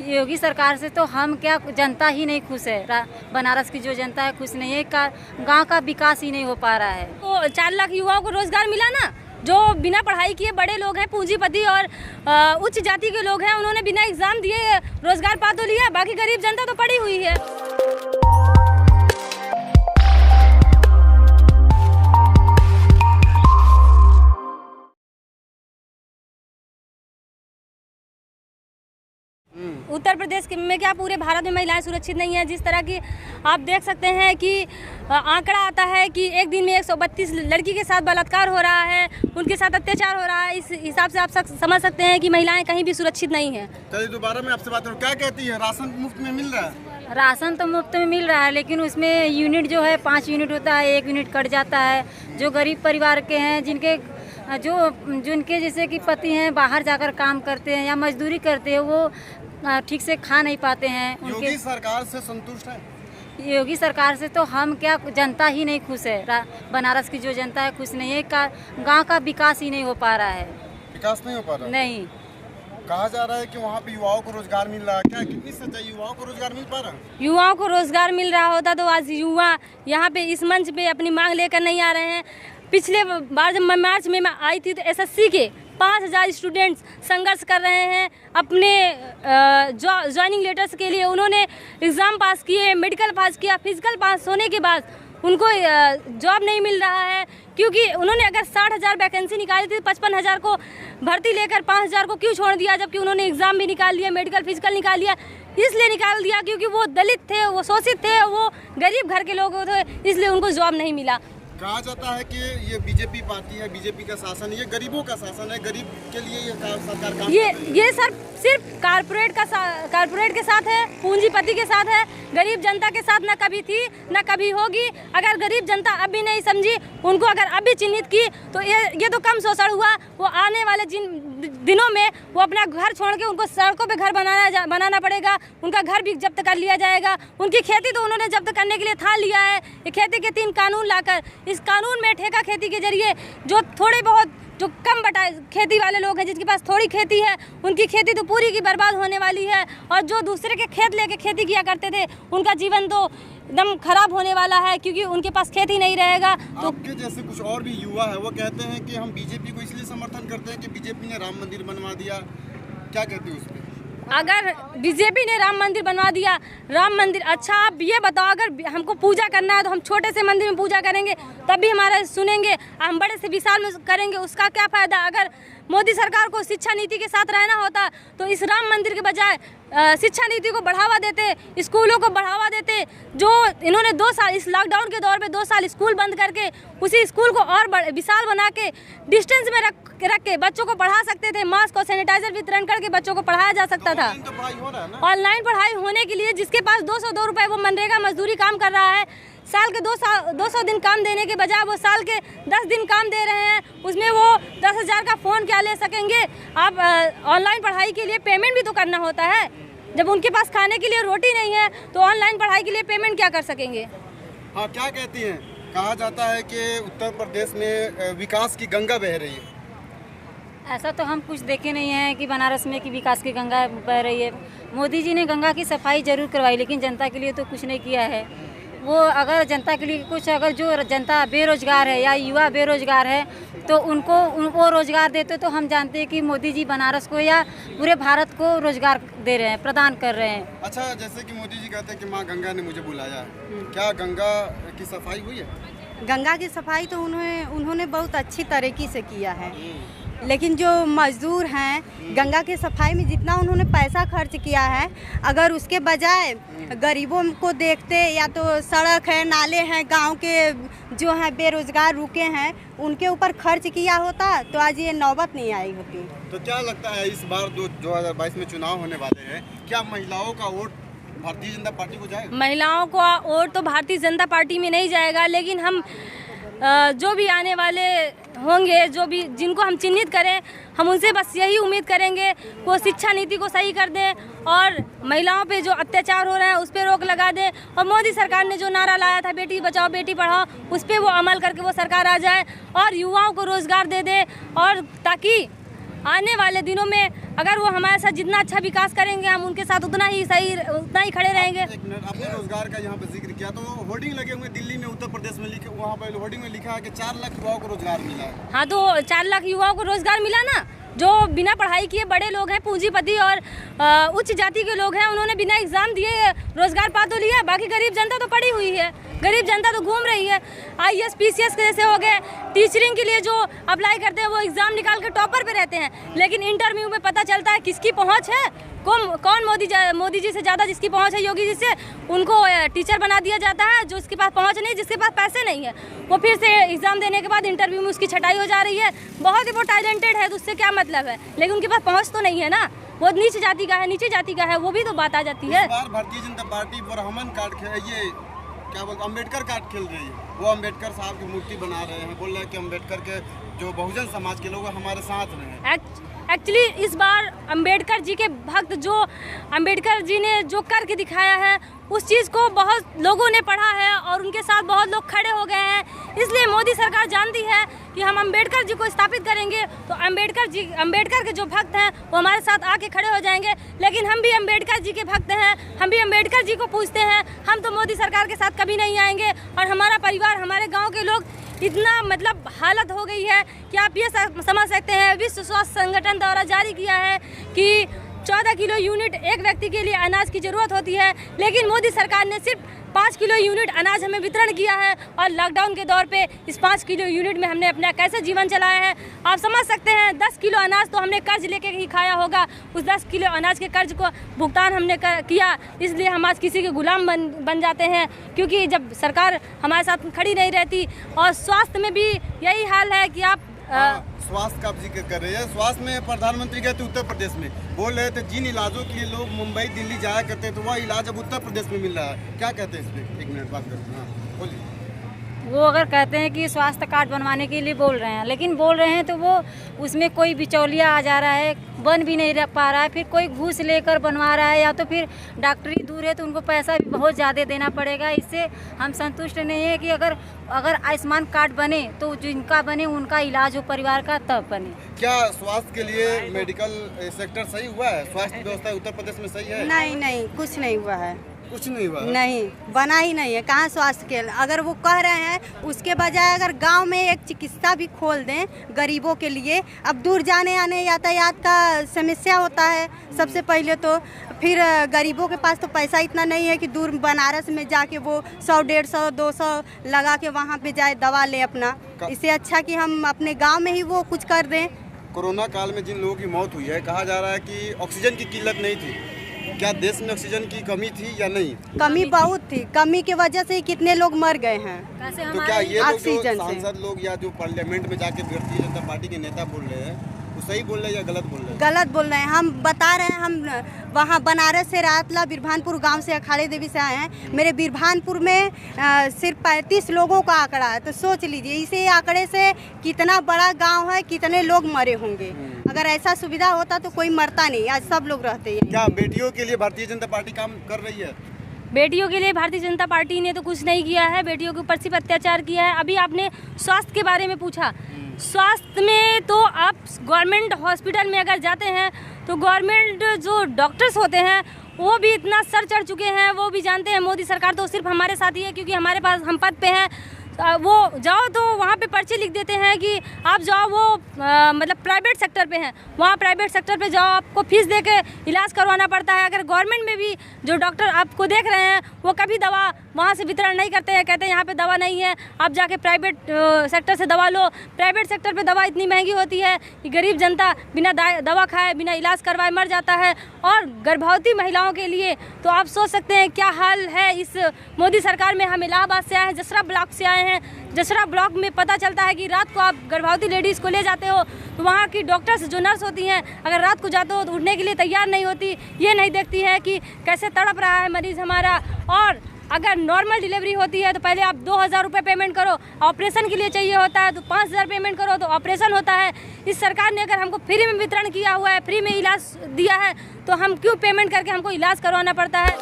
योगी सरकार से तो हम क्या, जनता ही नहीं खुश है। बनारस की जो जनता है खुश नहीं है। गांव का विकास ही नहीं हो पा रहा है। तो 4 लाख युवाओं को रोजगार मिला ना। जो बिना पढ़ाई किए बड़े लोग हैं, पूंजीपति और उच्च जाति के लोग हैं, उन्होंने बिना एग्जाम दिए रोजगार पा तो लिया, बाकी गरीब जनता तो पड़ी हुई है। उत्तर प्रदेश में क्या, पूरे भारत में महिलाएं सुरक्षित नहीं है। जिस तरह की आप देख सकते हैं कि आंकड़ा आता है कि एक दिन में 132 लड़की के साथ बलात्कार हो रहा है, उनके साथ अत्याचार हो रहा है। इस हिसाब से आप समझ सकते हैं कि महिलाएं कहीं भी सुरक्षित नहीं है। चलिए दोबारा मैं आपसे बात करूं, क्या कहती है, राशन मुफ्त में मिल रहा है? राशन तो मुफ्त में मिल रहा है, लेकिन उसमें यूनिट जो है 5 यूनिट होता है, 1 यूनिट कट जाता है। जो गरीब परिवार के हैं, जिनके जैसे कि पति हैं बाहर जाकर काम करते हैं या मजदूरी करते हैं, वो ठीक से खा नहीं पाते हैं। योगी सरकार से संतुष्ट है? योगी सरकार से तो हम क्या, जनता ही नहीं खुश है। बनारस की जो जनता है खुश नहीं है। गांव का विकास ही नहीं हो पा रहा है। विकास नहीं हो पा रहा? नहीं। कहा जा रहा है कि वहाँ पे युवाओं को रोजगार मिल रहा है, क्या कितनी सच है? युवाओं को रोजगार मिल पा रहा है? युवाओं को रोजगार मिल रहा होता तो आज युवा यहाँ पे इस मंच पे अपनी मांग लेकर नहीं आ रहे हैं। पिछले बार जब मार्च में मैं आई थी तो एसएससी के 5000 स्टूडेंट्स संघर्ष कर रहे हैं अपने ज्वाइनिंग लेटर्स के लिए। उन्होंने एग्ज़ाम पास किए, मेडिकल पास किया, फिजिकल पास होने के बाद उनको जॉब नहीं मिल रहा है, क्योंकि उन्होंने अगर 60,000 वैकेंसी निकाली थी, 55,000 को भर्ती लेकर 5,000 को क्यों छोड़ दिया, जबकि उन्होंने एग्ज़ाम भी निकाल लिया, मेडिकल फिजिकल निकाल लिया। इसलिए निकाल दिया क्योंकि वो दलित थे, वो शोषित थे, वो गरीब घर के लोग थे, इसलिए उनको जॉब नहीं मिला। कहा जाता है कि ये बीजेपी पार्टी है, बीजेपी का शासन है, ये गरीबों का शासन है, गरीब के लिए ये सरकार काम ये सर सिर्फ कारपोरेट के साथ है, पूंजीपति के साथ है, गरीब जनता के साथ न कभी थी न कभी होगी। अगर गरीब जनता अब भी नहीं समझी, उनको अगर अब भी चिन्हित की, तो ये तो कम शोषण हुआ। वो आने वाले जिन दिनों में वो अपना घर छोड़ के उनको सड़कों पे घर बनाना पड़ेगा, उनका घर भी जब्त कर लिया जाएगा। उनकी खेती तो उन्होंने जब्त करने के लिए ठान लिया है। ये खेती के 3 कानून लाकर, इस कानून में ठेका खेती के जरिए जो थोड़े बहुत जो कम बटा खेती वाले लोग हैं, जिनके पास थोड़ी खेती है, उनकी खेती तो पूरी की बर्बाद होने वाली है। और जो दूसरे के खेत लेके खेती किया करते थे, उनका जीवन तो एकदम खराब होने वाला है, क्योंकि उनके पास खेती नहीं रहेगा। तो आपके जैसे कुछ और भी युवा है, वो कहते हैं कि हम बीजेपी को इसलिए समर्थन करते हैं कि बीजेपी ने राम मंदिर बनवा दिया। क्या कहते हैं उस पर? अगर बीजेपी ने राम मंदिर बनवा दिया, राम मंदिर, अच्छा आप ये बताओ, अगर हमको पूजा करना है तो हम छोटे से मंदिर में पूजा करेंगे, तब भी हमारा सुनेंगे। हम बड़े से विशाल में करेंगे, उसका क्या फ़ायदा? अगर मोदी सरकार को शिक्षा नीति के साथ रहना होता तो इस राम मंदिर के बजाय शिक्षा नीति को बढ़ावा देते, स्कूलों को बढ़ावा देते। जो इन्होंने 2 साल, इस लॉकडाउन के दौर में 2 साल स्कूल बंद करके उसी स्कूल को और विशाल बना के डिस्टेंस में रख के बच्चों को पढ़ा सकते थे। मास्क और सैनिटाइजर वितरण करके बच्चों को पढ़ाया जा सकता था। ऑनलाइन पढ़ाई होने के लिए जिसके पास 202 रुपये, वो मनरेगा मजदूरी काम कर रहा है। साल के 200 दिन काम देने के बजाय वो साल के 10 दिन काम दे रहे हैं, उसमें वो 10,000 का फ़ोन क्या ले सकेंगे? आप ऑनलाइन पढ़ाई के लिए पेमेंट भी तो करना होता है। जब उनके पास खाने के लिए रोटी नहीं है तो ऑनलाइन पढ़ाई के लिए पेमेंट क्या कर सकेंगे? हाँ, क्या कहती हैं? कहा जाता है कि उत्तर प्रदेश में विकास की गंगा बह रही है। ऐसा तो हम कुछ देखे नहीं है कि बनारस में कि विकास की गंगा बह रही है। मोदी जी ने गंगा की सफाई जरूर करवाई, लेकिन जनता के लिए तो कुछ नहीं किया है। वो अगर जनता के लिए कुछ, अगर जो जनता बेरोजगार है या युवा बेरोजगार है तो उनको रोजगार देते तो हम जानते हैं कि मोदी जी बनारस को या पूरे भारत को रोजगार दे रहे हैं, प्रदान कर रहे हैं। अच्छा, जैसे कि मोदी जी कहते हैं कि माँ गंगा ने मुझे बुलाया, क्या गंगा की सफाई हुई है? गंगा की सफाई तो उन्होंने बहुत अच्छी तरीके से किया है, लेकिन जो मजदूर हैं, गंगा की सफाई में जितना उन्होंने पैसा खर्च किया है, अगर उसके बजाय गरीबों को देखते, या तो सड़क है, नाले हैं, गांव के जो हैं बेरोजगार रुके हैं, उनके ऊपर खर्च किया होता तो आज ये नौबत नहीं आई होती। तो क्या लगता है इस बार 2022 में चुनाव होने वाले हैं, क्या महिलाओं का वोट भारतीय जनता पार्टी को जाएगा? महिलाओं का वोट तो भारतीय जनता पार्टी में नहीं जाएगा, लेकिन हम जो भी आने वाले होंगे, जो भी जिनको हम चिन्हित करें, हम उनसे बस यही उम्मीद करेंगे वो शिक्षा नीति को सही कर दें और महिलाओं पे जो अत्याचार हो रहा है उस पर रोक लगा दें। और मोदी सरकार ने जो नारा लाया था बेटी बचाओ बेटी पढ़ाओ, उस पर वो अमल करके वो सरकार आ जाए और युवाओं को रोज़गार दे दे, और ताकि आने वाले दिनों में अगर वो हमारे साथ जितना अच्छा विकास करेंगे हम उनके साथ उतना ही खड़े रहेंगे। एक मिनट, आपने रोजगार का यहाँ पे जिक्र किया, तो होर्डिंग लगे हुए दिल्ली में, उत्तर प्रदेश में लिखे, वहाँ पर होर्डिंग में लिखा है कि 4 लाख युवाओं को रोजगार मिला है। हाँ, तो 4 लाख युवाओं को रोजगार मिला ना। जो बिना पढ़ाई किए बड़े लोग हैं, पूंजीपति और उच्च जाति के लोग हैं, उन्होंने बिना एग्जाम दिए रोजगार पा तो लिया। बाकी गरीब जनता तो पड़ी हुई है, गरीब जनता तो घूम रही है। IAS PCS जैसे हो गए, टीचरिंग के लिए जो अप्लाई करते हैं वो एग्जाम निकाल के टॉपर पे रहते हैं, लेकिन इंटरव्यू में पता चलता है किसकी पहुंच है, कौन मोदी जी से ज़्यादा जिसकी पहुंच है, योगी जी से, उनको टीचर बना दिया जाता है। जो उसके पास पहुंच नहीं, जिसके पास पैसे नहीं है, वो फिर से एग्जाम देने के बाद इंटरव्यू में उसकी छटाई हो जा रही है। बहुत ही वो टैलेंटेड है तो उससे क्या मतलब है, लेकिन उनके पास पहुंच तो नहीं है ना। वो नीच जाति का है, नीचे जाति का है, वो भी तो बात आ जाती है। इस बार भारतीय जनता पार्टी ब्राह्मण कार्ड ये क्या बोलते अम्बेडकर कार्ड खेल रही है। वो अम्बेडकर साहब की मूर्ति बना रहे हैं, बोल रहे हैं कि अम्बेडकर के जो बहुजन समाज के लोग हमारे साथ रहे। एक्चुअली इस बार अम्बेडकर जी के भक्त, जो अम्बेडकर जी ने जो करके दिखाया है, उस चीज़ को बहुत लोगों ने पढ़ा है और उनके साथ बहुत लोग खड़े हो गए हैं। इसलिए मोदी सरकार जानती है कि हम अम्बेडकर जी को स्थापित करेंगे तो अम्बेडकर के जो भक्त हैं वो हमारे साथ आके खड़े हो जाएंगे। लेकिन हम भी अम्बेडकर जी के भक्त हैं, हम भी अम्बेडकर जी को पूछते हैं। हम तो मोदी सरकार के साथ कभी नहीं आएंगे। और हमारा परिवार, हमारे गाँव के लोग, इतना मतलब हालत हो गई है कि आप ये समझ सकते हैं। विश्व स्वास्थ्य संगठन द्वारा जारी किया है कि 14 किलो यूनिट एक व्यक्ति के लिए अनाज की ज़रूरत होती है, लेकिन मोदी सरकार ने सिर्फ 5 किलो यूनिट अनाज हमें वितरण किया है। और लॉकडाउन के दौर पे इस 5 किलो यूनिट में हमने अपना कैसे जीवन चलाया है आप समझ सकते हैं। 10 किलो अनाज तो हमने कर्ज लेके ही खाया होगा। उस 10 किलो अनाज के कर्ज को भुगतान हमने किया, इसलिए हम आज किसी के गुलाम बन जाते हैं, क्योंकि जब सरकार हमारे साथ खड़ी नहीं रहती। और स्वास्थ्य में भी यही हाल है कि आप स्वास्थ्य का आप जिक्र कर रहे हैं। स्वास्थ्य में प्रधानमंत्री गए थे उत्तर प्रदेश में, बोल रहे थे जिन इलाजों के लिए लोग मुंबई दिल्ली जाया करते थे वह इलाज अब उत्तर प्रदेश में मिल रहा है। क्या कहते हैं इस पर? 1 मिनट बात करते हैं। हाँ बोलिए। वो अगर कहते हैं कि स्वास्थ्य कार्ड बनवाने के लिए बोल रहे हैं, लेकिन बोल रहे हैं तो वो उसमें कोई बिचौलिया आ जा रहा है, बन भी नहीं रह पा रहा है। फिर कोई घूस लेकर बनवा रहा है, या तो फिर डॉक्टरी दूर है तो उनको पैसा भी बहुत ज़्यादा देना पड़ेगा। इससे हम संतुष्ट नहीं है कि अगर आयुष्मान कार्ड बने तो जिनका बने उनका इलाज हो परिवार का तब बने। क्या स्वास्थ्य के लिए मेडिकल सेक्टर सही हुआ है? स्वास्थ्य व्यवस्था उत्तर प्रदेश में सही है? नहीं, कुछ नहीं हुआ है। कुछ नहीं हुआ? नहीं, बना ही नहीं है। कहाँ स्वास्थ्य के, अगर वो कह रहे हैं उसके बजाय अगर गांव में एक चिकित्सा भी खोल दें गरीबों के लिए। अब दूर जाने आने यातायात का समस्या होता है सबसे पहले तो, फिर गरीबों के पास तो पैसा इतना नहीं है कि दूर बनारस में जाके वो 100, 150, 200 लगा के वहाँ पे जाए दवा ले अपना। इससे अच्छा कि हम अपने गाँव में ही वो कुछ कर दें। कोरोना काल में जिन लोगों की मौत हुई है, कहा जा रहा है कि ऑक्सीजन की किल्लत नहीं थी। क्या देश में ऑक्सीजन की कमी थी या नहीं? कमी बहुत थी, कमी की वजह से कितने लोग मर गए हैं। तो क्या ये लोग जो सांसद लोग या जो पार्लियामेंट में जाके भारतीय जनता पार्टी के नेता बोल रहे हैं वो सही बोल रहे हैं या गलत बोल रहे हैं? गलत बोल रहे हैं। हम बता रहे हैं, हम वहाँ बनारस से रातला बिरभानपुर गांव से अखाड़े देवी से आए हैं। मेरे बिरभानपुर में सिर्फ 35 लोगों का आंकड़ा है, तो सोच लीजिए इसी आंकड़े से कितना बड़ा गांव है, कितने लोग मरे होंगे। अगर ऐसा सुविधा होता तो कोई मरता नहीं, आज सब लोग रहते हैं। क्या बेटियों के लिए भारतीय जनता पार्टी काम कर रही है? बेटियों के लिए भारतीय जनता पार्टी ने तो कुछ नहीं किया है, बेटियों के ऊपर सिर्फ अत्याचार किया है। अभी आपने स्वास्थ्य के बारे में पूछा, स्वास्थ्य में तो आप गवर्नमेंट हॉस्पिटल में अगर जाते हैं तो गवर्नमेंट जो डॉक्टर्स होते हैं वो भी इतना सर चढ़ चुके हैं। वो भी जानते हैं मोदी सरकार तो सिर्फ हमारे साथ ही है, क्योंकि हमारे पास हम पद पे हैं। वो जाओ तो वहाँ पे पर्ची लिख देते हैं कि आप जाओ, वो मतलब प्राइवेट सेक्टर पे हैं, वहाँ प्राइवेट सेक्टर पे जाओ, आपको फीस दे के इलाज करवाना पड़ता है। अगर गवर्नमेंट में भी जो डॉक्टर आपको देख रहे हैं वो कभी दवा वहाँ से वितरण नहीं करते हैं, कहते हैं यहाँ पे दवा नहीं है, आप जाके प्राइवेट सेक्टर से दवा लो। प्राइवेट सेक्टर पे दवा इतनी महंगी होती है कि गरीब जनता बिना दवा खाए, बिना इलाज करवाए मर जाता है। और गर्भवती महिलाओं के लिए तो आप सोच सकते हैं क्या हाल है इस मोदी सरकार में। हम इलाहाबाद से आए हैं, जसरा ब्लॉक से आए हैं। जसरा ब्लॉक में पता चलता है कि रात को आप गर्भवती लेडीज़ को ले जाते हो तो वहाँ की डॉक्टर्स जो नर्स होती हैं, अगर रात को जाते हो तो उठने के लिए तैयार नहीं होती। ये नहीं देखती है कि कैसे तड़प रहा है मरीज़ हमारा। और अगर नॉर्मल डिलीवरी होती है तो पहले आप 2000 रुपये पेमेंट करो, ऑपरेशन के लिए चाहिए होता है तो 5000 पेमेंट करो तो ऑपरेशन होता है। इस सरकार ने अगर हमको फ्री में वितरण किया हुआ है, फ्री में इलाज दिया है, तो हम क्यों पेमेंट करके हमको इलाज करवाना पड़ता है।